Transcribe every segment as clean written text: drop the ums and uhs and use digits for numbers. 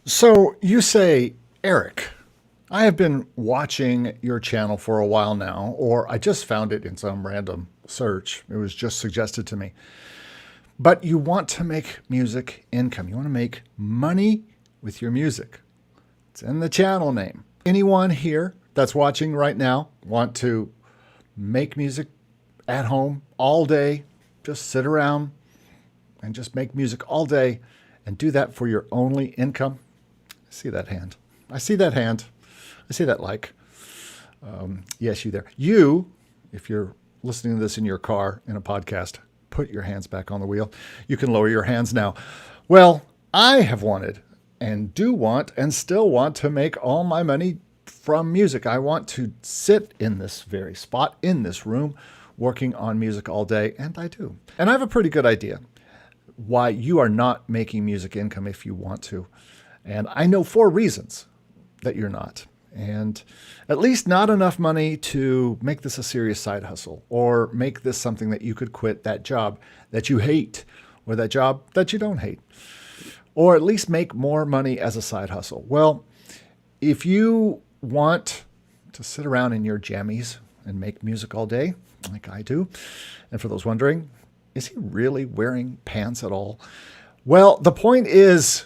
So you say, Eric, I have been watching your channel for a while now, or I just found it in some random search. It was just suggested to me. But you want to make music income. You want to make money with your music. It's in the channel name. Anyone here that's watching right now want to make music at home all day, just sit around and just make music all day and do that for your only income? I see that hand. I see that hand. I see that like. Yes, you there. You, if you're listening to this in your car in a podcast, put your hands back on the wheel. You can lower your hands now. Well, I have wanted and do want and still want to make all my money from music. I want to sit in this very spot, in this room, working on music all day, and I do. And I have a pretty good idea why you are not making music income if you want to. And I know 4 reasons that you're not. And at least not enough money to make this a serious side hustle or make this something that you could quit that job that you hate or that job that you don't hate, or at least make more money as a side hustle. Well, if you want to sit around in your jammies and make music all day, like I do, and for those wondering, is he really wearing pants at all? Well, the point is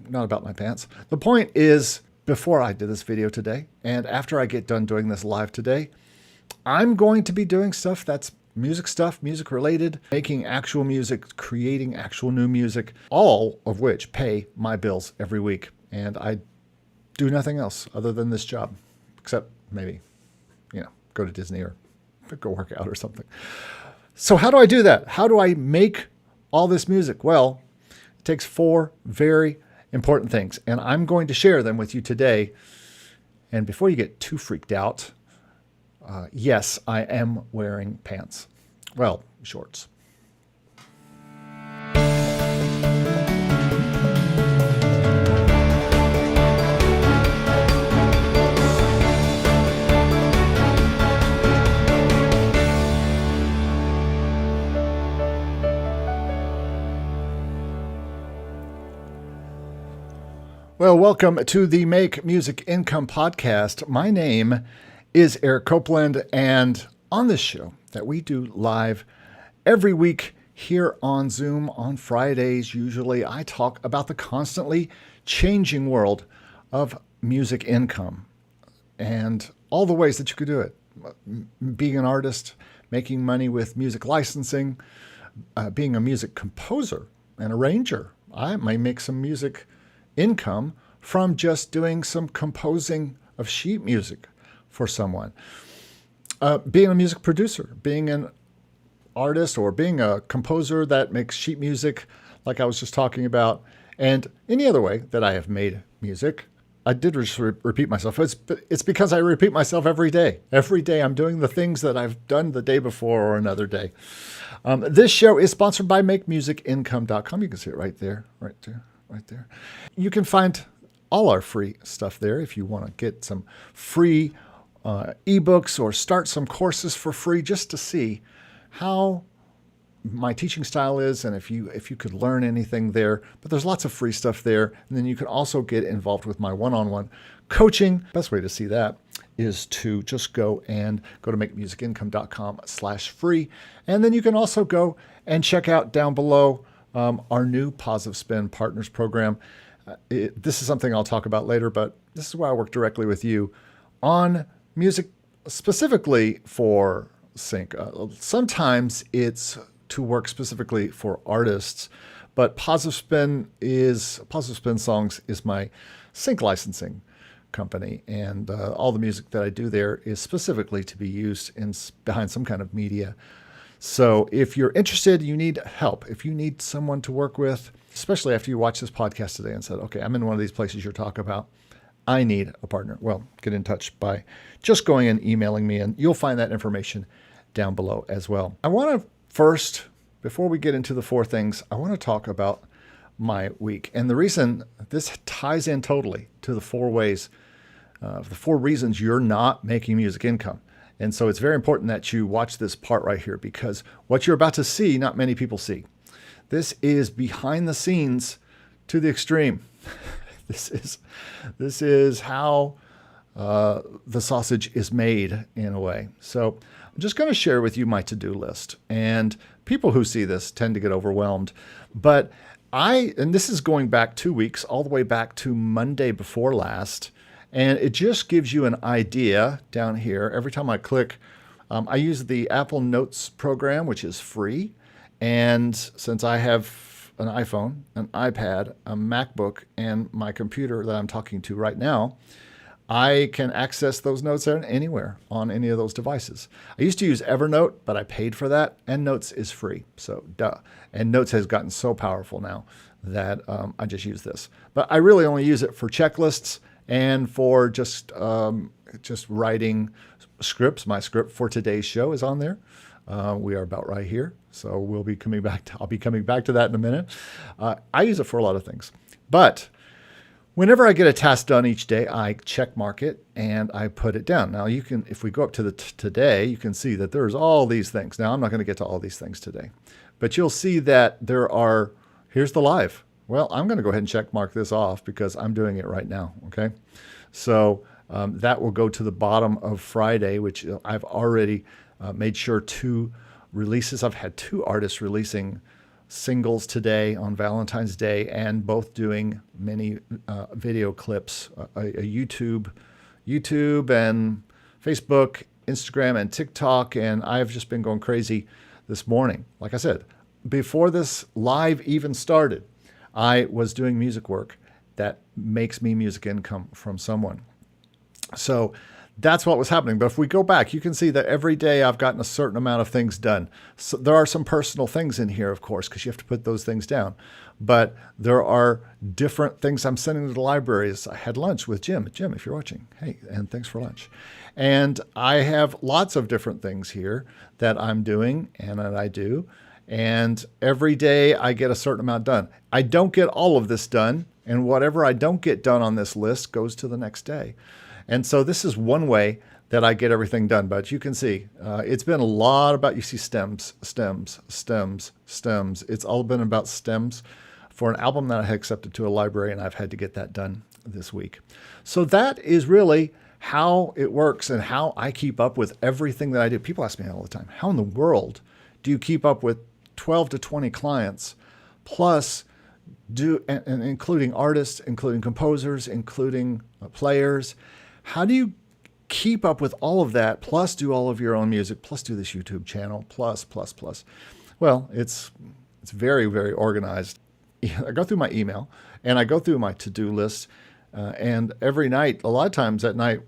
not about my pants. The point is, before I did this video today, and after I get done doing this live today, I'm going to be doing stuff that's music related, making actual music, creating actual new music, all of which pay my bills every week. And I do nothing else other than this job, except maybe, go to Disney or go work out or something. So how do I do that? How do I make all this music? Well, it takes 4 very important things, and I'm going to share them with you today. And before you get too freaked out, yes, I am wearing pants. Well, shorts. Well, welcome to the Make Music Income podcast. My name is Eric Copeland, and on this show that we do live every week here on Zoom on Fridays, usually I talk about the constantly changing world of music income and all the ways that you could do it. Being an artist, making money with music licensing, being a music composer and arranger. I might make some music income from just doing some composing of sheet music for someone. Being a music producer, being an artist or being a composer that makes sheet music like I was just talking about, and any other way that I have made music. I did just repeat myself. It's because I repeat myself every day. Every day I'm doing the things that I've done the day before or another day. This show is sponsored by MakeMusicIncome.com. You can see it right there. You can find all our free stuff there if you want to get some free ebooks or start some courses for free just to see how my teaching style is and if you could learn anything there. But there's lots of free stuff there. And then you can also get involved with my one-on-one coaching. Best way to see that is to just go to MakeMusicIncome.com/free. And then you can also go and check out down below our new Positive Spin Partners Program. This is something I'll talk about later, but this is where I work directly with you on music specifically for sync. Sometimes it's to work specifically for artists, but Positive Spin Songs is my sync licensing company, and all the music that I do there is specifically to be used behind some kind of media. So if you're interested, you need help, if you need someone to work with, especially after you watch this podcast today and said, okay, I'm in one of these places you're talking about, I need a partner. Well, get in touch by just going and emailing me, and you'll find that information down below as well. I want to first, before we get into the 4 things, I want to talk about my week. And the reason this ties in totally to the 4 reasons you're not making music income. And so it's very important that you watch this part right here, because what you're about to see, not many people see. This is behind the scenes to the extreme. This is how the sausage is made in a way. So I'm just going to share with you my to-do list. And people who see this tend to get overwhelmed. But and this is going back 2 weeks, all the way back to Monday before last. And it just gives you an idea down here. Every time I click, I use the Apple Notes program, which is free. And since I have an iPhone, an iPad, a MacBook, and my computer that I'm talking to right now, I can access those notes anywhere on any of those devices. I used to use Evernote, but I paid for that, and Notes is free. So duh. And Notes has gotten so powerful now that I just use this. But I really only use it for checklists and for just writing scripts. My script for today's show is on there. We are about right here, so I'll be coming back to that in a minute. I use it for a lot of things, but whenever I get a task done each day, I check mark it and I put it down. Now you can, if we go up to the today, you can see that there's all these things. Now I'm not going to get to all these things today, but you'll see that here's the live. Well, I'm going to go ahead and check mark this off because I'm doing it right now. Okay. So that will go to the bottom of Friday, which I've already made sure 2 releases. I've had 2 artists releasing singles today on Valentine's Day, and both doing many video clips, YouTube and Facebook, Instagram and TikTok. And I've just been going crazy this morning. Like I said, before this live even started, I was doing music work that makes me music income from someone. So that's what was happening. But if we go back, you can see that every day I've gotten a certain amount of things done. So there are some personal things in here, of course, because you have to put those things down. But there are different things I'm sending to the libraries. I had lunch with Jim. Jim, if you're watching, hey, and thanks for lunch. And I have lots of different things here that I'm doing and that I do. And every day I get a certain amount done. I don't get all of this done. And whatever I don't get done on this list goes to the next day. And so this is one way that I get everything done. But you can see it's been a lot about, you see stems. It's all been about stems for an album that I had accepted to a library, and I've had to get that done this week. So that is really how it works and how I keep up with everything that I do. People ask me all the time, how in the world do you keep up with 12 to 20 clients plus and including artists, including composers, including players? How do you keep up with all of that, plus do all of your own music, plus do this YouTube channel, plus? Well, it's very, very organized. I go through my email and I go through my to-do list. And every night, a lot of times at night,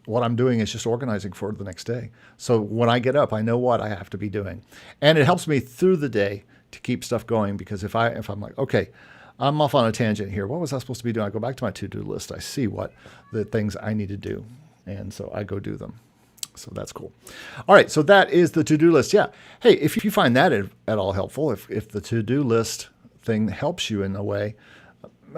what I'm doing is just organizing for the next day. So when I get up, I know what I have to be doing. And it helps me through the day to keep stuff going, because if I'm like, okay, I'm off on a tangent here, what was I supposed to be doing? I go back to my to-do list. I see what the things I need to do. And so I go do them. So that's cool. All right. So that is the to-do list. Yeah. Hey, if you find that at all helpful, if the to-do list thing helps you in a way,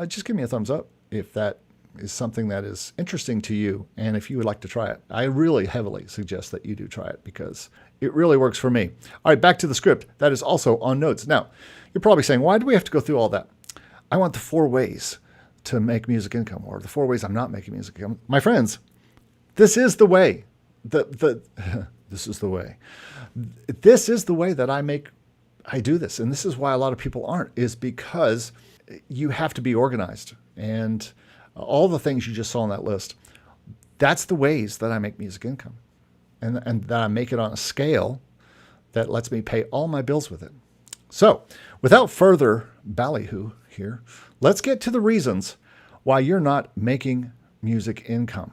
just give me a thumbs up if that is something that is interesting to you. And if you would like to try it, I really heavily suggest that you do try it because it really works for me. All right. Back to the script. That is also on Notes. Now, you're probably saying, why do we have to go through all that? I want the 4 ways to make music income, or the 4 ways I'm not making music income. My friends, this is the way. This is the way. This is the way that I do this. And this is why a lot of people aren't, is because you have to be organized. And all the things you just saw on that list, that's the ways that I make music income. And that I make it on a scale that lets me pay all my bills with it. So without further ballyhoo here, let's get to the reasons why you're not making music income.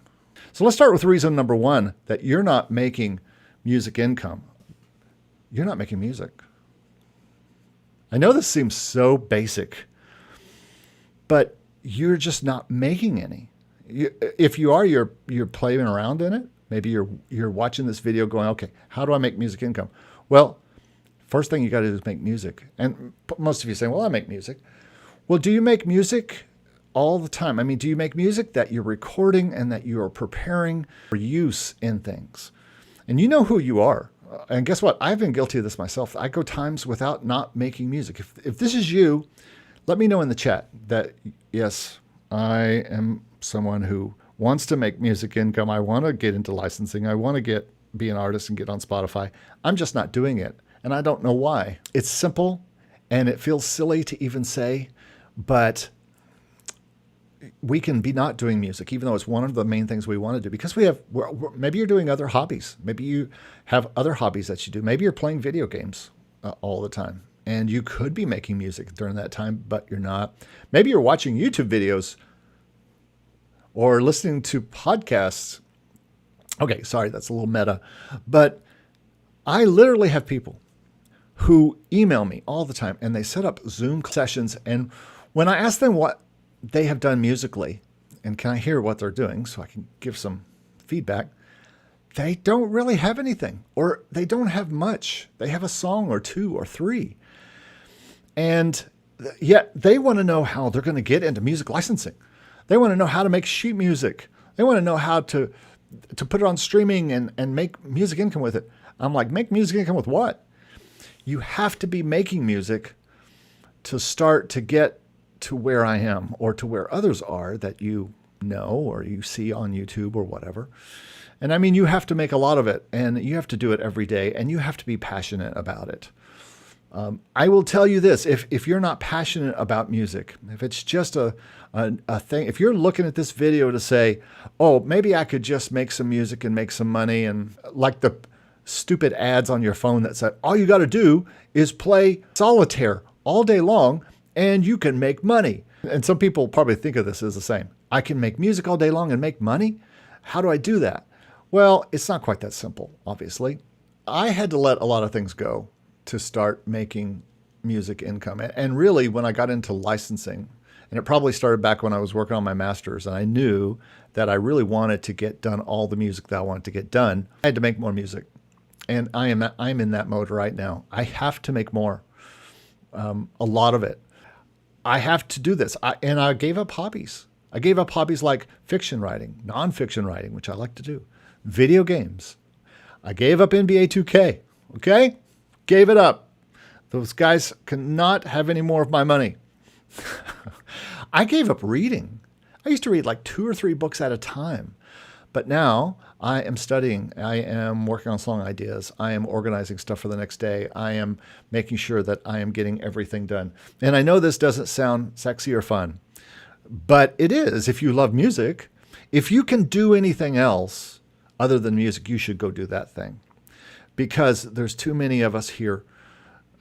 So let's start with reason number 1, that you're not making music income. You're not making music. I know this seems so basic, but you're just not making any. If you are, you're playing around in it. Maybe you're watching this video going, okay, how do I make music income? Well, first thing you got to do is make music. And most of you saying, well, I make music. Well, do you make music all the time? I mean, do you make music that you're recording and that you are preparing for use in things? And you know who you are. And guess what? I've been guilty of this myself. I go times without not making music. If this is you, let me know in the chat that, yes, I am someone who wants to make music income. I want to get into licensing. I want to be an artist and get on Spotify. I'm just not doing it. And I don't know why. It's simple and it feels silly to even say, but we can be not doing music, even though it's one of the main things we want to do, because maybe you're doing other hobbies. Maybe you have other hobbies that you do. Maybe you're playing video games all the time and you could be making music during that time, but you're not. Maybe you're watching YouTube videos or listening to podcasts. Okay, sorry, that's a little meta, but I literally have people who email me all the time and they set up Zoom sessions. And when I ask them what they have done musically and can I hear what they're doing so I can give some feedback, they don't really have anything, or they don't have much. They have a song or two or three. And yet they want to know how they're going to get into music licensing. They want to know how to make sheet music. They want to know how to put it on streaming and make music income with it. I'm like, make music income with what? You have to be making music to start to get to where I am, or to where others are that you know or you see on YouTube or whatever. And I mean, you have to make a lot of it, and you have to do it every day, and you have to be passionate about it. I will tell you this, if you're not passionate about music, if it's just a thing, if you're looking at this video to say, oh, maybe I could just make some music and make some money, and like the stupid ads on your phone that said, all you got to do is play solitaire all day long and you can make money. And some people probably think of this as the same. I can make music all day long and make money? How do I do that? Well, it's not quite that simple, obviously. I had to let a lot of things go to start making music income. And really, when I got into licensing, and it probably started back when I was working on my master's, and I knew that I really wanted to get done all the music that I wanted to get done, I had to make more music. And I'm in that mode right now. I have to make more, a lot of it. I have to do this. And I gave up hobbies. I gave up hobbies like fiction writing, nonfiction writing, which I like to do, video games. I gave up NBA 2K, okay? Gave it up. Those guys cannot have any more of my money. I gave up reading. I used to read like 2 or 3 books at a time. But now I am studying. I am working on song ideas. I am organizing stuff for the next day. I am making sure that I am getting everything done. And I know this doesn't sound sexy or fun, but it is if you love music. If you can do anything else other than music, you should go do that thing. Because there's too many of us here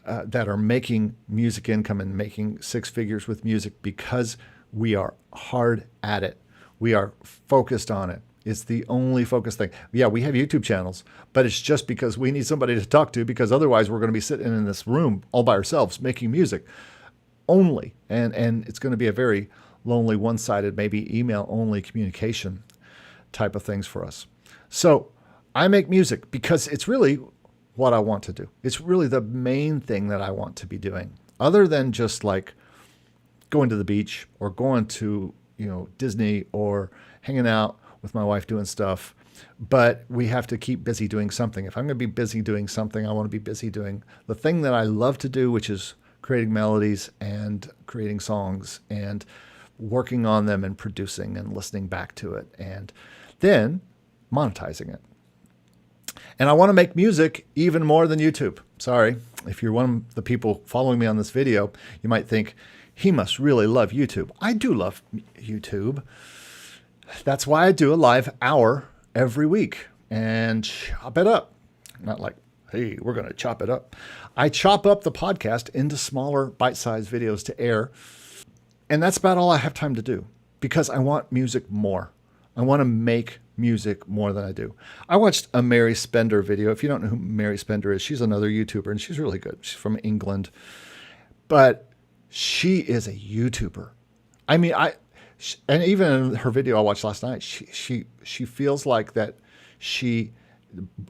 that are making music income and making 6 figures with music because we are hard at it. We are focused on it. It's the only focused thing. Yeah, we have YouTube channels, but it's just because we need somebody to talk to, because otherwise we're going to be sitting in this room all by ourselves making music only. And it's going to be a very lonely, one-sided, maybe email-only communication type of things for us. So I make music because it's really what I want to do. It's really the main thing that I want to be doing, other than just like going to the beach or going to, Disney or hanging out with my wife doing stuff. But we have to keep busy doing something. If I'm going to be busy doing something, I want to be busy doing the thing that I love to do, which is creating melodies and creating songs and working on them and producing and listening back to it and then monetizing it. And I want to make music even more than YouTube. Sorry, if you're one of the people following me on this video, you might think, he must really love YouTube. I do love YouTube. That's why I do a live hour every week and chop it up. Not like, hey, we're going to chop it up. I chop up the podcast into smaller bite-sized videos to air. And that's about all I have time to do because I want music more. I want to make music more than I do. I watched a Mary Spender video. If you don't know who Mary Spender is, she's another YouTuber and she's really good. She's from England. But she is a YouTuber. I mean, and even in her video I watched last night, she feels like that she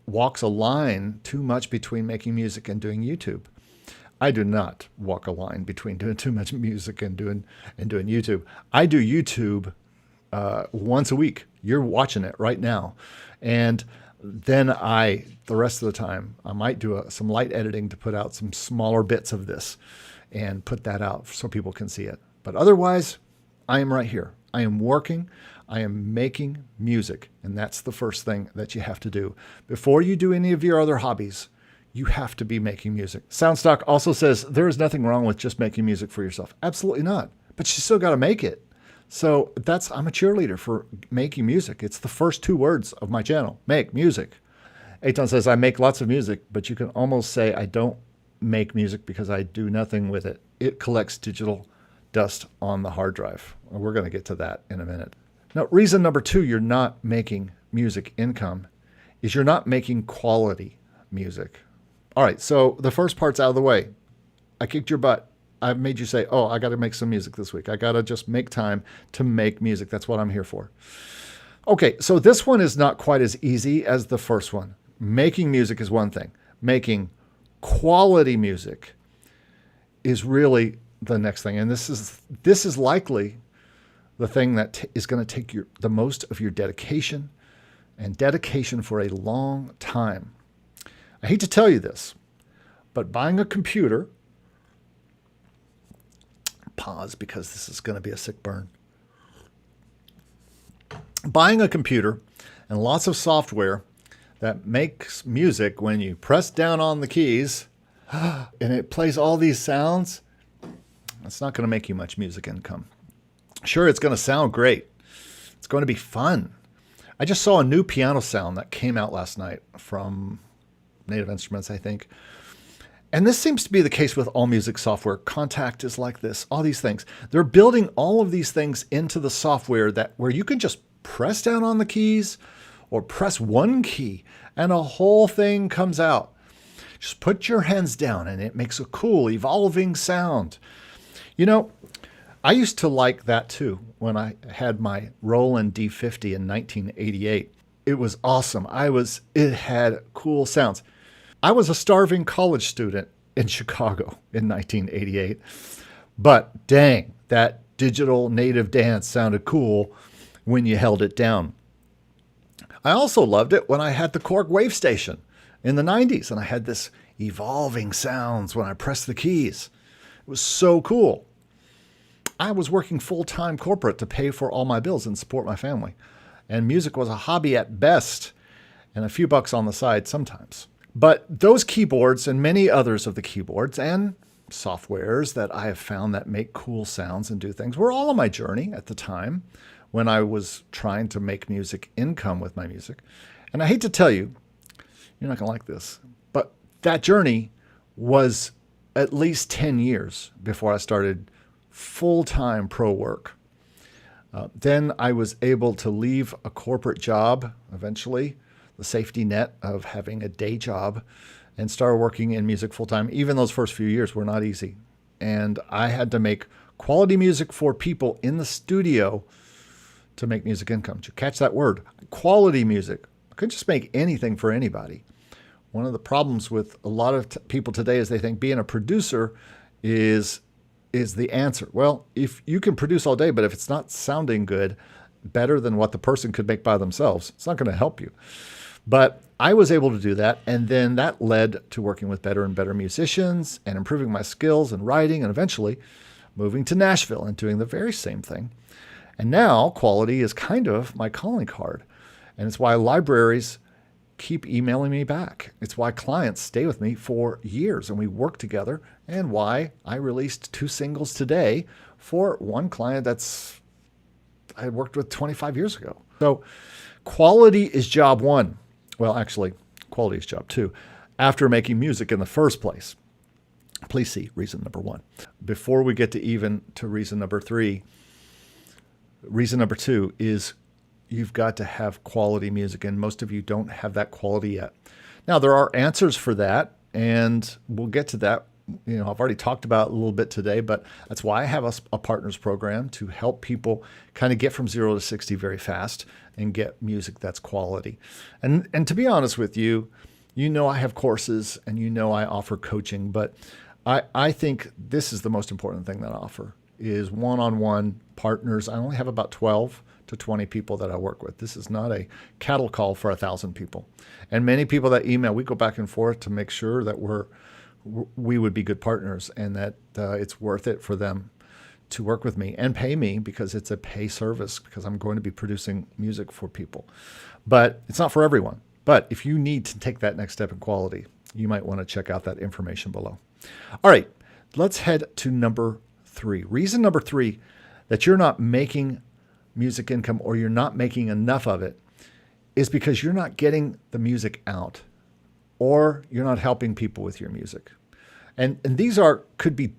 walks a line too much between making music and doing YouTube. I do not walk a line between doing too much music and doing YouTube. I do YouTube once a week. You're watching it right now. And then the rest of the time, I might do some light editing to put out some smaller bits of this and put that out so people can see it. But otherwise, I am right here. I am working. I am making music. And that's the first thing that you have to do. Before you do any of your other hobbies, you have to be making music. Soundstock also says there is nothing wrong with just making music for yourself. Absolutely not. But you still got to make it. So I'm a cheerleader for making music. It's the first 2 words of my channel, make music. Aton says, I make lots of music, but you can almost say I don't make music because I do nothing with it. It collects digital dust on the hard drive. We're going to get to that in a minute. Now, reason number 2 you're not making music income is you're not making quality music. All right, so the first part's out of the way. I kicked your butt. I made you say, oh, I got to make some music this week. I got to just make time to make music. That's what I'm here for. Okay, so this one is not quite as easy as the first one. Making music is one thing. Making quality music is really the next thing. And this is likely the thing that is going to take the most of your dedication and dedication for a long time. I hate to tell you this, but buying a computer, pause because this is going to be a sick burn. Buying a computer and lots of software that makes music when you press down on the keys and it plays all these sounds, it's not going to make you much music income. Sure, it's going to sound great. It's going to be fun. I just saw a new piano sound that came out last night from Native Instruments, I think. And this seems to be the case with all music software. Contact is like this, all these things. They're building all of these things into the software where you can just press down on the keys or press one key and a whole thing comes out. Just put your hands down and it makes a cool, evolving sound. You know, I used to like that too when I had my Roland D50 in 1988. It was awesome. It had cool sounds. I was a starving college student in Chicago in 1988, but dang, that digital native dance sounded cool when you held it down. I also loved it when I had the Korg Wave Station in the 90s, and I had this evolving sounds when I pressed the keys. It was so cool. I was working full-time corporate to pay for all my bills and support my family, and music was a hobby at best and a few bucks on the side sometimes. But those keyboards and many others of the keyboards and softwares that I have found that make cool sounds and do things were all on my journey at the time when I was trying to make music income with my music. And I hate to tell you, you're not going to like this, but that journey was at least 10 years before I started full-time pro work. Then I was able to leave a corporate job eventually, the safety net of having a day job, and start working in music full-time. Even those first few years were not easy. And I had to make quality music for people in the studio to make music income. Did you catch that word? Quality music. I couldn't just make anything for anybody. One of the problems with a lot of people today is they think being a producer is the answer. Well, if you can produce all day, but if it's not sounding good, better than what the person could make by themselves, it's not going to help you. But I was able to do that, and then that led to working with better and better musicians and improving my skills in writing, and eventually moving to Nashville and doing the very same thing. And now quality is kind of my calling card, and it's why libraries keep emailing me back. It's why clients stay with me for years, and we work together, and why I released 2 singles today for one client I had worked with 25 years ago. So quality is job 1. Well, actually, quality is job 2. After making music in the first place. Please see reason number 1. Before we get to reason number 3, reason number 2 is you've got to have quality music, and most of you don't have that quality yet. Now, there are answers for that, and we'll get to that. You know, I've already talked about it a little bit today, but that's why I have a partners program to help people kind of get from 0 to 60 very fast and get music that's quality. And to be honest with you, you know I have courses and you know I offer coaching, but I think this is the most important thing that I offer is one-on-one partners. I only have about 12 to 20 people that I work with. This is not a cattle call for 1,000 people. And many people that email, we go back and forth to make sure that we would be good partners and that it's worth it for them to work with me and pay me because it's a pay service because I'm going to be producing music for people. But it's not for everyone. But if you need to take that next step in quality, you might want to check out that information below. All right, let's head to number 3. Reason number 3 that you're not making music income or you're not making enough of it is because you're not getting the music out or you're not helping people with your music. And these could be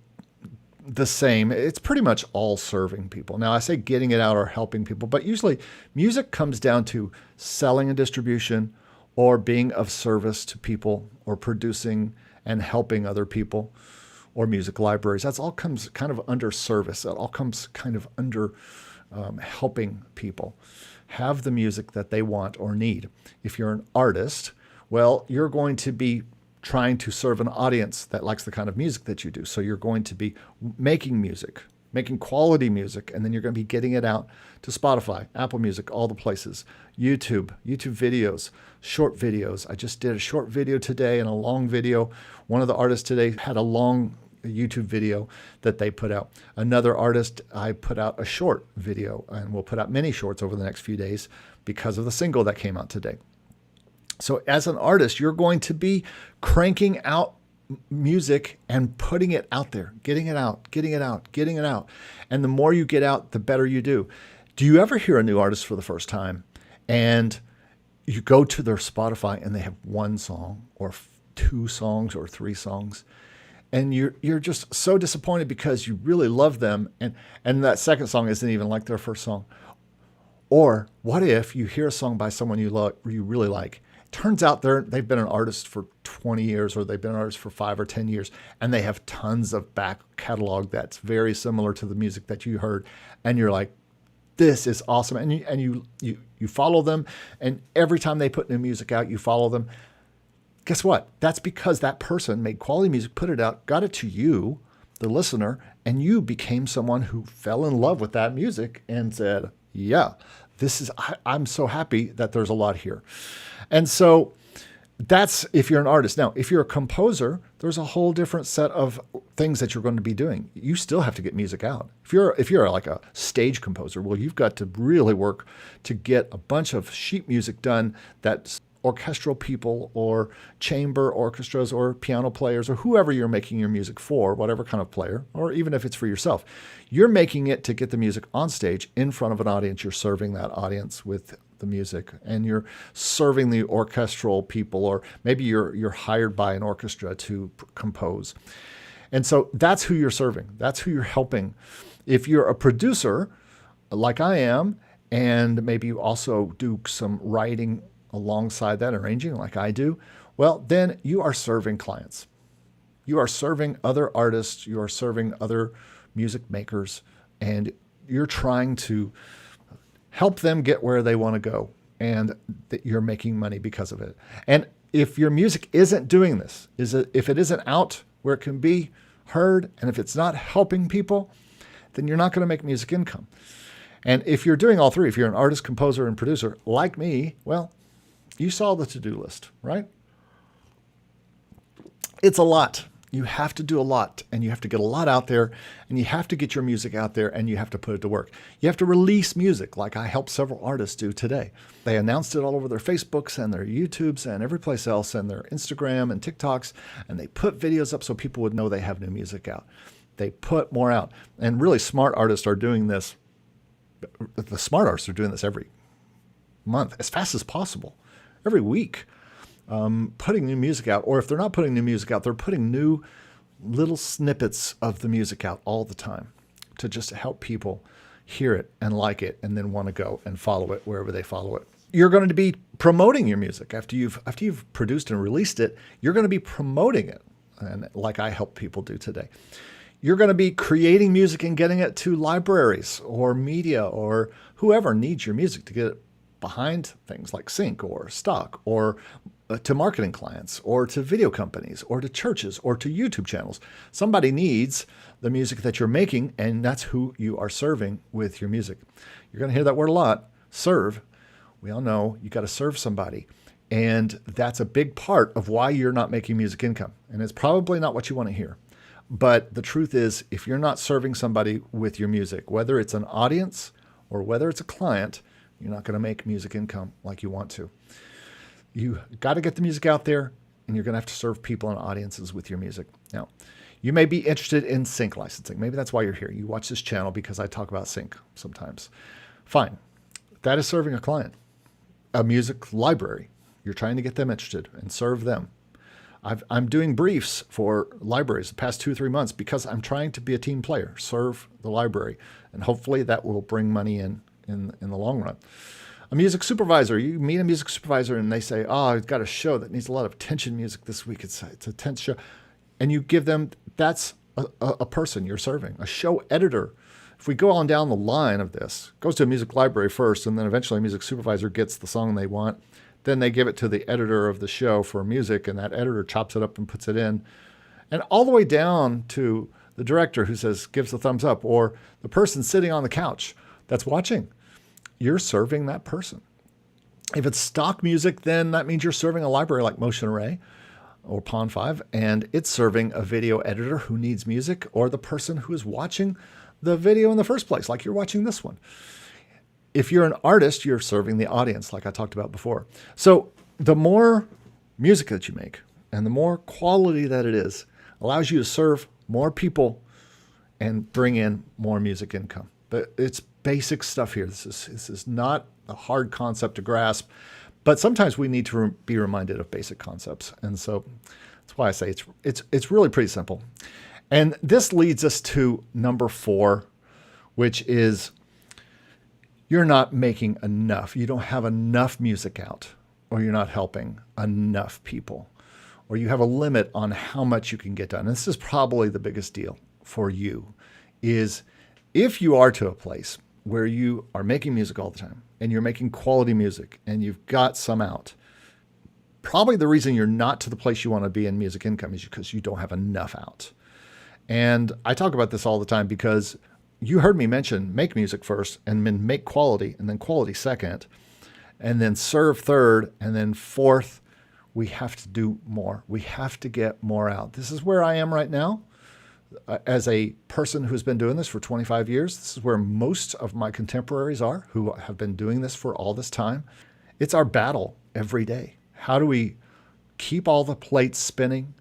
the same. It's pretty much all serving people. Now, I say getting it out or helping people, but usually music comes down to selling and distribution or being of service to people or producing and helping other people or music libraries. That's all comes kind of under service. That all comes kind of under helping people have the music that they want or need. If you're an artist, well, you're going to be trying to serve an audience that likes the kind of music that you do. So you're going to be making music, making quality music, and then you're going to be getting it out to Spotify, Apple Music, all the places, YouTube videos, short videos. I just did a short video today and a long video. One of the artists today had a long YouTube video that they put out. Another artist, I put out a short video, and we'll put out many shorts over the next few days because of the single that came out today. So as an artist, you're going to be cranking out music and putting it out there, getting it out, getting it out, getting it out. And the more you get out, the better you do. Do you ever hear a new artist for the first time and you go to their Spotify and they have 1 song or 2 songs or 3 songs? And you're just so disappointed because you really love them and that second song isn't even like their first song. Or what if you hear a song by someone you really like? Turns out they've been an artist for 20 years or they've been an artist for 5 or 10 years, and they have tons of back catalog that's very similar to the music that you heard. And you're like, this is awesome. And you follow them, and every time they put new music out, you follow them. Guess what? That's because that person made quality music, put it out, got it to you, the listener, and you became someone who fell in love with that music and said, yeah, I'm so happy that there's a lot here. And so that's if you're an artist. Now, if you're a composer, there's a whole different set of things that you're going to be doing. You still have to get music out. If you're like a stage composer, well, you've got to really work to get a bunch of sheet music done that's orchestral people or chamber orchestras or piano players or whoever you're making your music for, whatever kind of player, or even if it's for yourself. You're making it to get the music on stage in front of an audience. You're serving that audience with the music, and you're serving the orchestral people, or maybe you're hired by an orchestra to compose. And so that's who you're serving. That's who you're helping. If you're a producer, like I am, and maybe you also do some writing alongside that, arranging like I do, well, then you are serving clients. You are serving other artists. You are serving other music makers, and you're trying to help them get where they want to go, and that you're making money because of it. And if your music isn't doing this, if it isn't out where it can be heard, and if it's not helping people, then you're not going to make music income. And if you're doing all three, if you're an artist, composer, and producer like me, well, you saw the to-do list, right? It's a lot. You have to do a lot, and you have to get a lot out there, and you have to get your music out there, and you have to put it to work. You have to release music like I helped several artists do today. They announced it all over their Facebooks and their YouTubes and every place else, and their Instagram and TikToks, and they put videos up so people would know they have new music out. They put more out, and really smart artists are doing this. The smart artists are doing this every month, as fast as possible, every week. Putting new music out, or if they're not putting new music out, they're putting new little snippets of the music out all the time to just help people hear it and like it and then want to go and follow it wherever they follow it. You're going to be promoting your music after you've produced and released it. You're going to be promoting it, and like I help people do today. You're going to be creating music and getting it to libraries or media or whoever needs your music to get it behind things like sync or stock, or to marketing clients, or to video companies, or to churches, or to YouTube channels. Somebody needs the music that you're making, and that's who you are serving with your music. You're going to hear that word a lot, serve. We all know you got to serve somebody. And that's a big part of why you're not making music income. And it's probably not what you want to hear. But the truth is, if you're not serving somebody with your music, whether it's an audience or whether it's a client, you're not going to make music income like you want to. You got to get the music out there, and you're going to have to serve people and audiences with your music. Now, you may be interested in sync licensing. Maybe that's why you're here. You watch this channel because I talk about sync sometimes. Fine. That is serving a client, a music library. You're trying to get them interested and serve them. I'm doing briefs for libraries the past 2 or 3 months because I'm trying to be a team player, serve the library, and hopefully that will bring money in the long run. A music supervisor, you meet a music supervisor and they say, oh, I've got a show that needs a lot of tension music this week. It's a tense show. And you give them, that's a person you're serving. A show editor, if we go on down the line of this, goes to a music library first, and then eventually a music supervisor gets the song they want. Then they give it to the editor of the show for music, and that editor chops it up and puts it in. And all the way down to the director who gives the thumbs up, or the person sitting on the couch that's watching. You're serving that person. If it's stock music, then that means you're serving a library like Motion Array or Pond 5, and it's serving a video editor who needs music, or the person who is watching the video in the first place, like you're watching this one. If you're an artist, you're serving the audience, like I talked about before. So the more music that you make and the more quality that it is allows you to serve more people and bring in more music income. But it's basic stuff here. This is not a hard concept to grasp, but sometimes we need to be reminded of basic concepts. And so that's why I say it's really pretty simple. And this leads us to number 4, which is you're not making enough. You don't have enough music out, or you're not helping enough people, or you have a limit on how much you can get done. And this is probably the biggest deal for you, is if you are to a place where you are making music all the time and you're making quality music and you've got some out, probably the reason you're not to the place you want to be in music income is because you don't have enough out. And I talk about this all the time because you heard me mention make music first, and then make quality, and then quality second, and then serve third, and then fourth. We have to do more. We have to get more out. This is where I am right now. As a person who's been doing this for 25 years, this is where most of my contemporaries are who have been doing this for all this time. It's our battle every day. How do we keep all the plates spinning?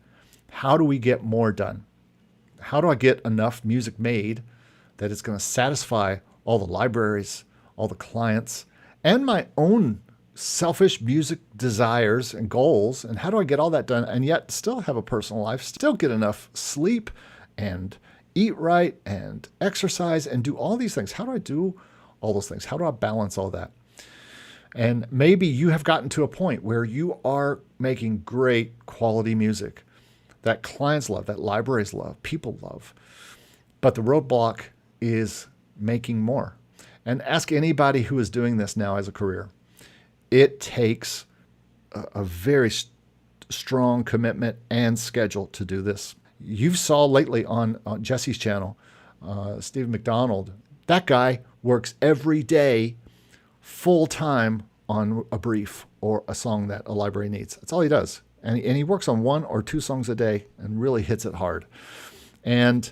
How do we get more done? How do I get enough music made that it's going to satisfy all the libraries, all the clients, and my own selfish music desires and goals? And how do I get all that done and yet still have a personal life, still get enough sleep and eat right and exercise and do all these things? How do I do all those things? How do I balance all that? And maybe you have gotten to a point where you are making great quality music that clients love, that libraries love, people love. But the roadblock is making more. And ask anybody who is doing this now as a career. It takes a very strong commitment and schedule to do this. You saw lately on Jesse's channel, Steve McDonald, that guy works every day full time on a brief or a song that a library needs. That's all he does. And he works on 1 or 2 songs a day and really hits it hard. And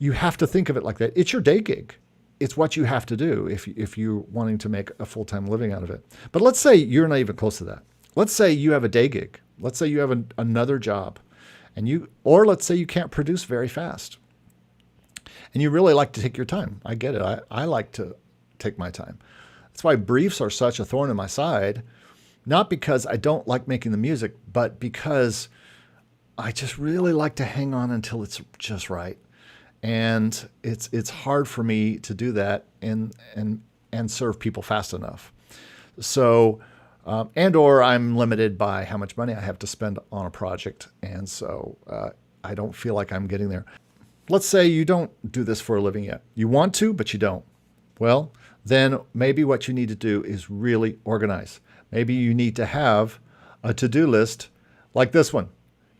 you have to think of it like that. It's your day gig. It's what you have to do if you're wanting to make a full-time living out of it. But let's say you're not even close to that. Let's say you have a day gig. Let's say you have another job, or let's say you can't produce very fast, and you really like to take your time. I get it. I like to take my time. That's why briefs are such a thorn in my side, not because I don't like making the music, but because I just really like to hang on until it's just right. And it's hard for me to do that and serve people fast enough. So, or I'm limited by how much money I have to spend on a project. And so I don't feel like I'm getting there. Let's say you don't do this for a living yet. You want to, but you don't. Well, then maybe what you need to do is really organize. Maybe you need to have a to-do list like this one,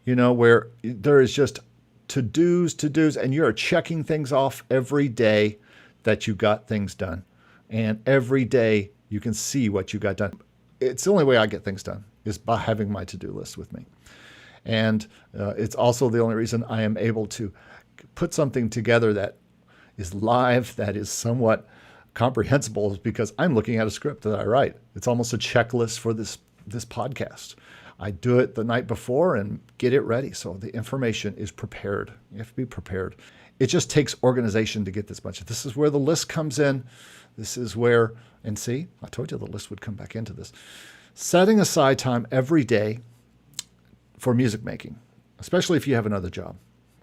where there is just to-dos, and you're checking things off every day that you got things done. And every day you can see what you got done. It's the only way I get things done is by having my to-do list with me. And it's also the only reason I am able to put something together that is live, that is somewhat comprehensible, is because I'm looking at a script that I write. It's almost a checklist for this podcast. I do it the night before and get it ready. So the information is prepared. You have to be prepared. It just takes organization to get this much. This is where the list comes in. This is where, and see, I told you the list would come back into this. Setting aside time every day for music making, especially if you have another job.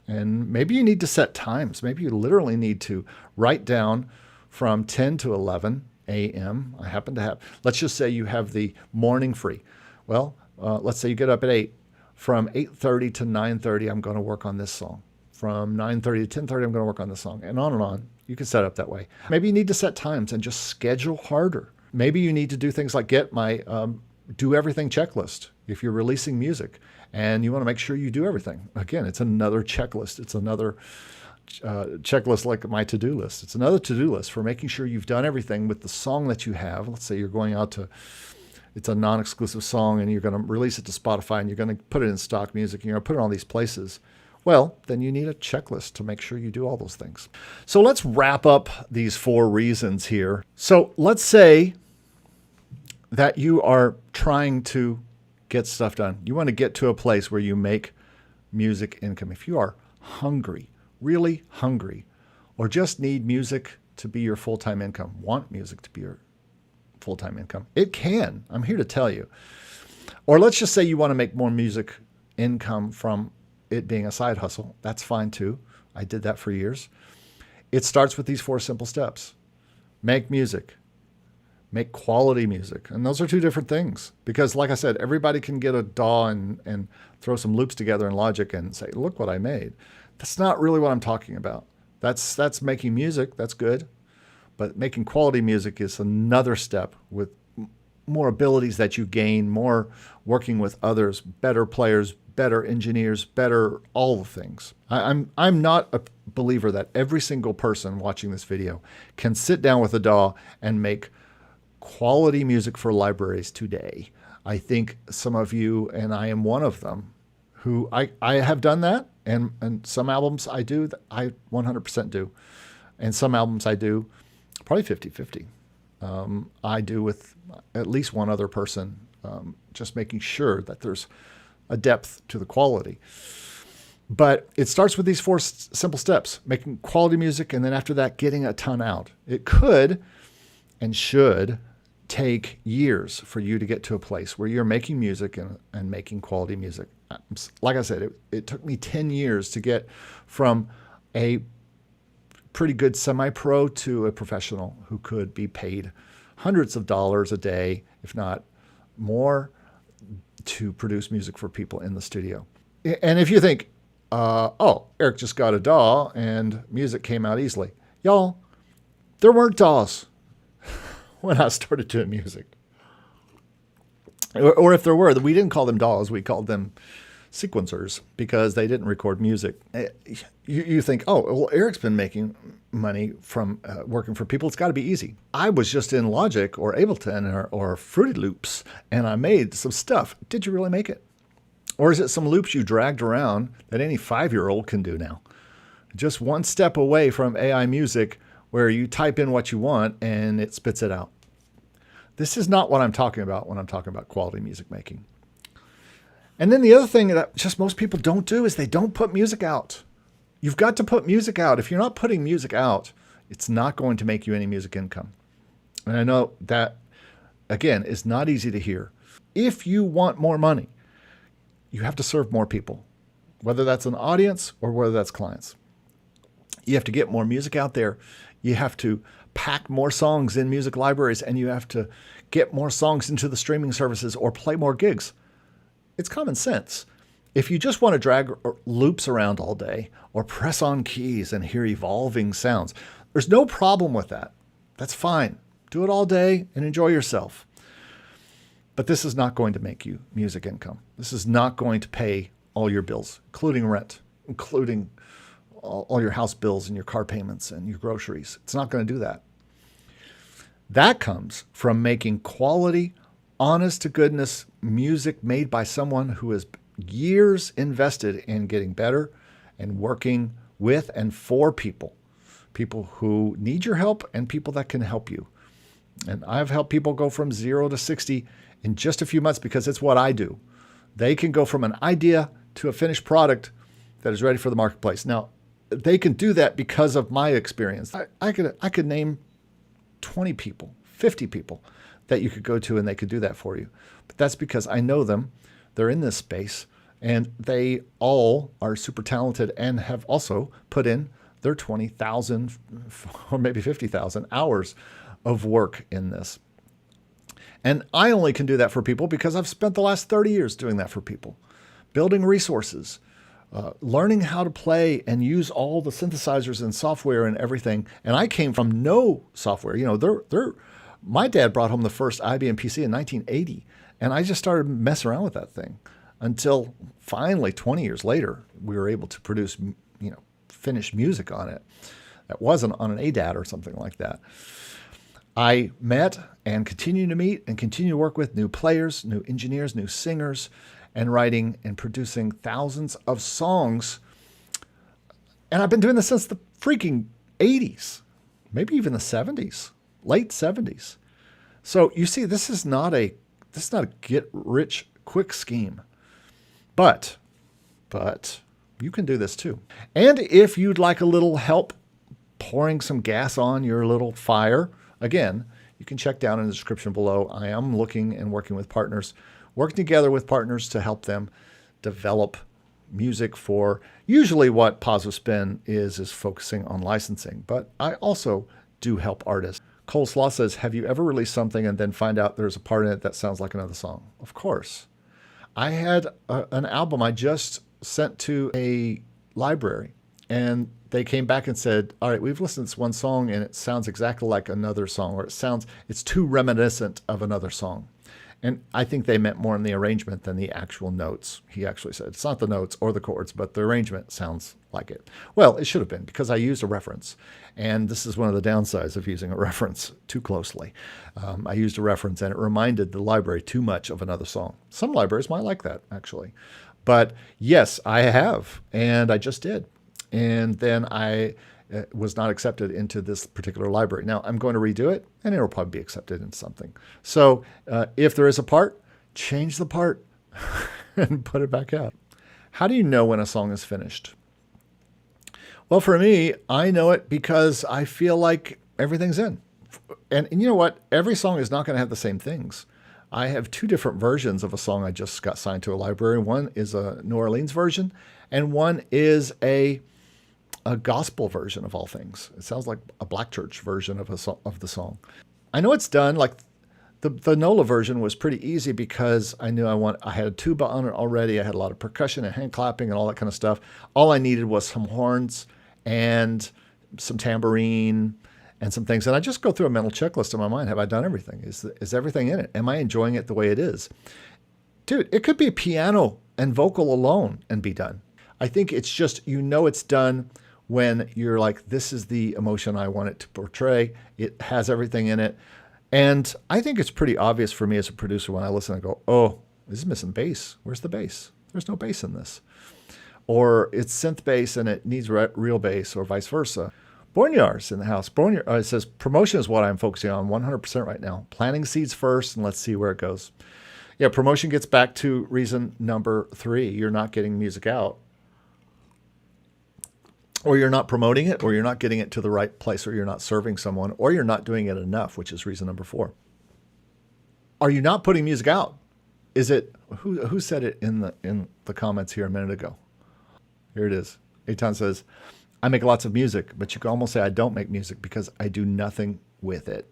And maybe you need to set times. Maybe you literally need to write down from 10 to 11 a.m. I happen to have, let's just say you have the morning free. Well, let's say you get up at 8. From 8:30 to 9:30, I'm going to work on this song. From 9:30 to 10:30, I'm going to work on this song, and on and on. You can set up that way. Maybe you need to set times and just schedule harder. Maybe you need to do things like get my do everything checklist. If you're releasing music and you want to make sure you do everything. Again, it's another checklist. It's another checklist like my to-do list. It's another to-do list for making sure you've done everything with the song that you have. Let's say you're going out to, it's a non-exclusive song and you're going to release it to Spotify and you're going to put it in stock music and you're going to put it on these places. Well, then you need a checklist to make sure you do all those things. So let's wrap up these 4 reasons here. So let's say that you are trying to get stuff done. You want to get to a place where you make music income. If you are hungry, really hungry, or just need music to be your full-time income, want music to be your full-time income, it can. I'm here to tell you. Or let's just say you want to make more music income from it being a side hustle. That's fine too. I did that for years. It starts with these 4 simple steps. Make music. Make quality music. And those are 2 different things. Because like I said, everybody can get a DAW and throw some loops together in Logic and say, look what I made. That's not really what I'm talking about. That's making music. That's good. But making quality music is another step with more abilities that you gain, more working with others, better players, better engineers, better all the things. I'm not a believer that every single person watching this video can sit down with a DAW and make quality music for libraries today. I think some of you, and I am one of them, who I have done that, and some albums I do, I 100% do. And some albums I do probably 50-50. I do with at least one other person, just making sure that there's a depth to the quality. But it starts with these 4 simple steps, making quality music, and then after that, getting a ton out. It could and should take years for you to get to a place where you're making music and making quality music. Like I said, it took me 10 years to get from a pretty good semi-pro to a professional who could be paid hundreds of dollars a day, if not more, to produce music for people in the studio. And if you think, oh, Eric just got a DAW and music came out easily. Y'all, there weren't DAWs when I started doing music. Or if there were, we didn't call them DAWs, we called them sequencers because they didn't record music. You think, oh, well, Eric's been making money from working for people. It's got to be easy. I was just in Logic or Ableton or Fruity Loops, and I made some stuff. Did you really make it? Or is it some loops you dragged around that any 5-year-old can do now? Just one step away from AI music where you type in what you want and it spits it out. This is not what I'm talking about when I'm talking about quality music making. And then the other thing that just most people don't do is they don't put music out. You've got to put music out. If you're not putting music out, it's not going to make you any music income. And I know that, again, is not easy to hear. If you want more money, you have to serve more people, whether that's an audience or whether that's clients. You have to get more music out there. You have to pack more songs in music libraries, and you have to get more songs into the streaming services or play more gigs. It's common sense. If you just want to drag loops around all day or press on keys and hear evolving sounds, there's no problem with that. That's fine. Do it all day and enjoy yourself. But this is not going to make you music income. This is not going to pay all your bills, including rent, including all your house bills and your car payments and your groceries. It's not going to do that. That comes from making quality, honest to goodness music made by someone who has years invested in getting better and working with and for people who need your help and people that can help you. And I've helped people go from 0 to 60 in just a few months because it's what I do. They can go from an idea to a finished product that is ready for the marketplace. Now, they can do that because of my experience. I could name 20 people, 50 people that you could go to and they could do that for you. But that's because I know them. They're in this space and they all are super talented and have also put in their 20,000 or maybe 50,000 hours of work in this. And I only can do that for people because I've spent the last 30 years doing that for people, building resources, learning how to play and use all the synthesizers and software and everything. And I came from no software. You know, my dad brought home the first IBM PC in 1980, and I just started messing around with that thing until finally 20 years later, we were able to produce, finished music on it. That wasn't on an ADAT or something like that. I met and continue to meet and continue to work with new players, new engineers, new singers, and writing and producing thousands of songs. And Get doing this since the freaking 80s, maybe even the 70s, late 70s. So you see, this is not a get rich quick scheme, but you can do this too. And if you'd like a little help pouring some gas on your little fire, again, you can check down in the description below. I am looking and working together with partners to help them develop music for usually what Positive Spin is focusing on licensing. But I also do help artists. Cole Slaw says, have you ever released something and then find out there's a part in it that sounds like another song? Of course. I had an album I just sent to a library, and they came back and said, all right, we've listened to this one song and it sounds exactly like another song, or it's too reminiscent of another song. And I think they meant more in the arrangement than the actual notes. He actually said, it's not the notes or the chords, but the arrangement sounds like it. Well, it should have been, because I used a reference. And this is one of the downsides of using a reference too closely. I used a reference and it reminded the library too much of another song. Some libraries might like that, actually. But yes, I have, and I just did. And then I was not accepted into this particular library. Now I'm going to redo it, and it'll probably be accepted into something. So if there is a part, change the part and put it back out. How do you know when a song is finished? Well, for me, I know it because I feel like everything's in. And you know what? Every song is not going to have the same things. I have two different versions of a song I just got signed to a library. One is a New Orleans version, and one is a gospel version of all things. It sounds like a black church version of the song. I know it's done. Like the NOLA version was pretty easy because I knew I had a tuba on it already. I had a lot of percussion and hand clapping and all that kind of stuff. All I needed was some horns and some tambourine and some things. And I just go through a mental checklist in my mind. Have I done everything? Is everything in it? Am I enjoying it the way it is? Dude, it could be piano and vocal alone and be done. I think it's just, it's done when you're like, this is the emotion I want it to portray. It has everything in it. And I think it's pretty obvious for me as a producer when I listen and go, oh, this is missing bass. Where's the bass? There's no bass in this. Or it's synth bass and it needs real bass, or vice versa. Boneyar's in the house. It says, promotion is what I'm focusing on 100% right now. Planting seeds first, and let's see where it goes. Yeah, promotion gets back to reason number 3. You're not getting music out. Or you're not promoting it, or you're not getting it to the right place, or you're not serving someone, or you're not doing it enough, which is reason number 4. Are you not putting music out? Is it, who said it in the comments here a minute ago? Here it is. Eitan says, I make lots of music, but you can almost say I don't make music because I do nothing with it.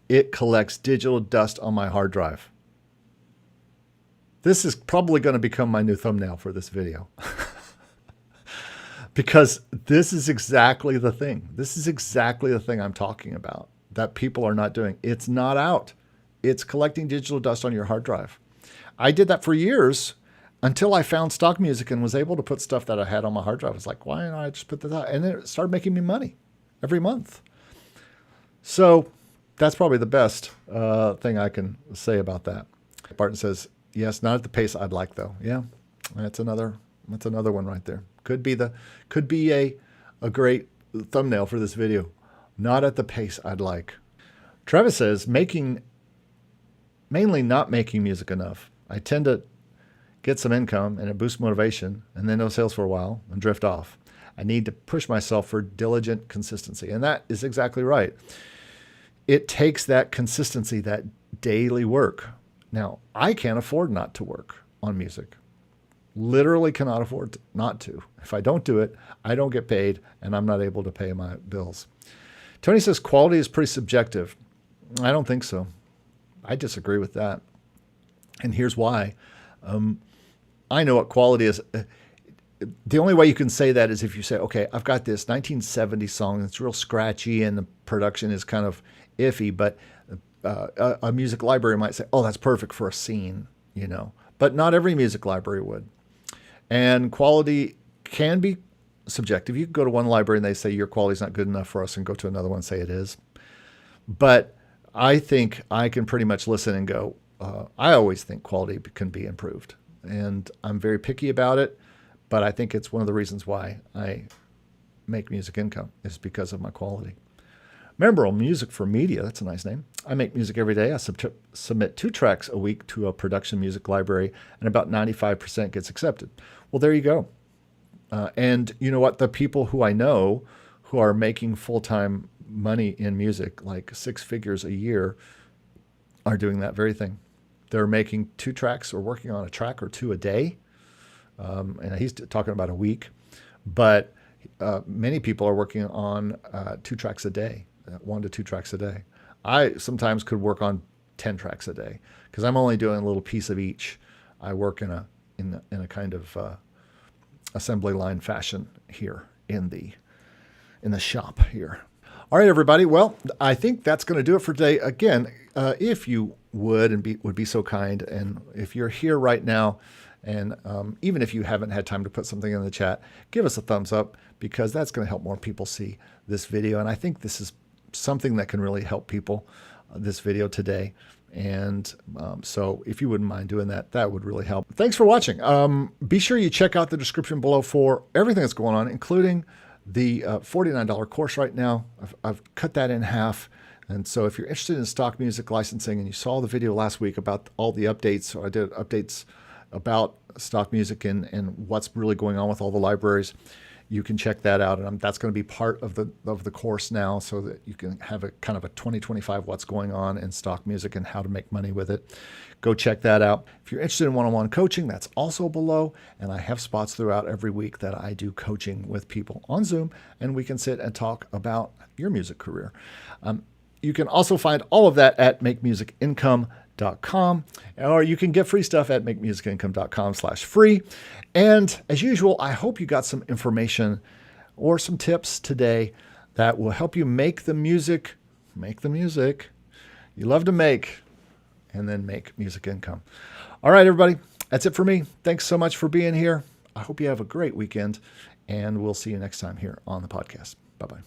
It collects digital dust on my hard drive. This is probably going to become my new thumbnail for this video. Because this is exactly the thing. This is exactly the thing I'm talking about that people are not doing. It's not out. It's collecting digital dust on your hard drive. I did that for years until I found stock music and was able to put stuff that I had on my hard drive. I was like, why don't I just put this out? And it started making me money every month. So that's probably the best thing I can say about that. Barton says, Yes, not at the pace I'd like, though. Yeah, that's another one right there. Could be a great thumbnail for this video. Not at the pace I'd like. Travis says, mainly not making music enough. I tend to get some income and it boosts motivation, and then no sales for a while and drift off. I need to push myself for diligent consistency. And that is exactly right. It takes that consistency, that daily work. Now, I can't afford not to work on music. Literally cannot afford not to. If I don't do it, I don't get paid and I'm not able to pay my bills. Tony says quality is pretty subjective. I don't think so. I disagree with that. And here's why. I know what quality is. The only way you can say that is if you say, okay, I've got this 1970 song that's real scratchy and the production is kind of iffy, but a music library might say, oh, that's perfect for a scene, but not every music library would. And quality can be subjective. You can go to one library and they say your quality's not good enough for us, and go to another one and say it is. But I think I can pretty much listen and go, I always think quality can be improved. And I'm very picky about it, but I think it's one of the reasons why I make music income is because of my quality. Memorable Music for Media, that's a nice name. I make music every day. I submit 2 tracks a week to a production music library, and about 95% gets accepted. Well, there you go. And you know what? The people who I know who are making full-time money in music, like 6 figures a year, are doing that very thing. They're making 2 tracks or working on a track or 2 a day. And he's talking about a week. But many people are working on 2 tracks a day, 1 to 2 tracks a day. I sometimes could work on 10 tracks a day because I'm only doing a little piece of each. I work in a kind of assembly line fashion here in the shop here. All right, everybody. Well, I think that's going to do it for today. Again, if you would be so kind, and if you're here right now, and even if you haven't had time to put something in the chat, give us a thumbs up, because that's going to help more people see this video. And I think this is something that can really help people, this video today. And so if you wouldn't mind doing that, that would really help. Thanks for watching. Be sure you check out the description below for everything that's going on, including the $49 course right now. I've cut that in half. And so if you're interested in stock music licensing, and you saw the video last week about all the updates, so I did updates about stock music and what's really going on with all the libraries, you can check that out. And that's going to be part of the course now, so that you can have a kind of a 2025 what's going on in stock music and how to make money with it. Go check that out. If you're interested in one-on-one coaching, that's also below. And I have spots throughout every week that I do coaching with people on Zoom, and we can sit and talk about your music career. You can also find all of that at makemusicincome.com, or you can get free stuff at makemusicincome.com/free. And as usual, I hope you got some information or some tips today that will help you make the music you love to make, and then make music income. All right, everybody, that's it for me. Thanks so much for being here. I hope you have a great weekend, and we'll see you next time here on the podcast. Bye-bye.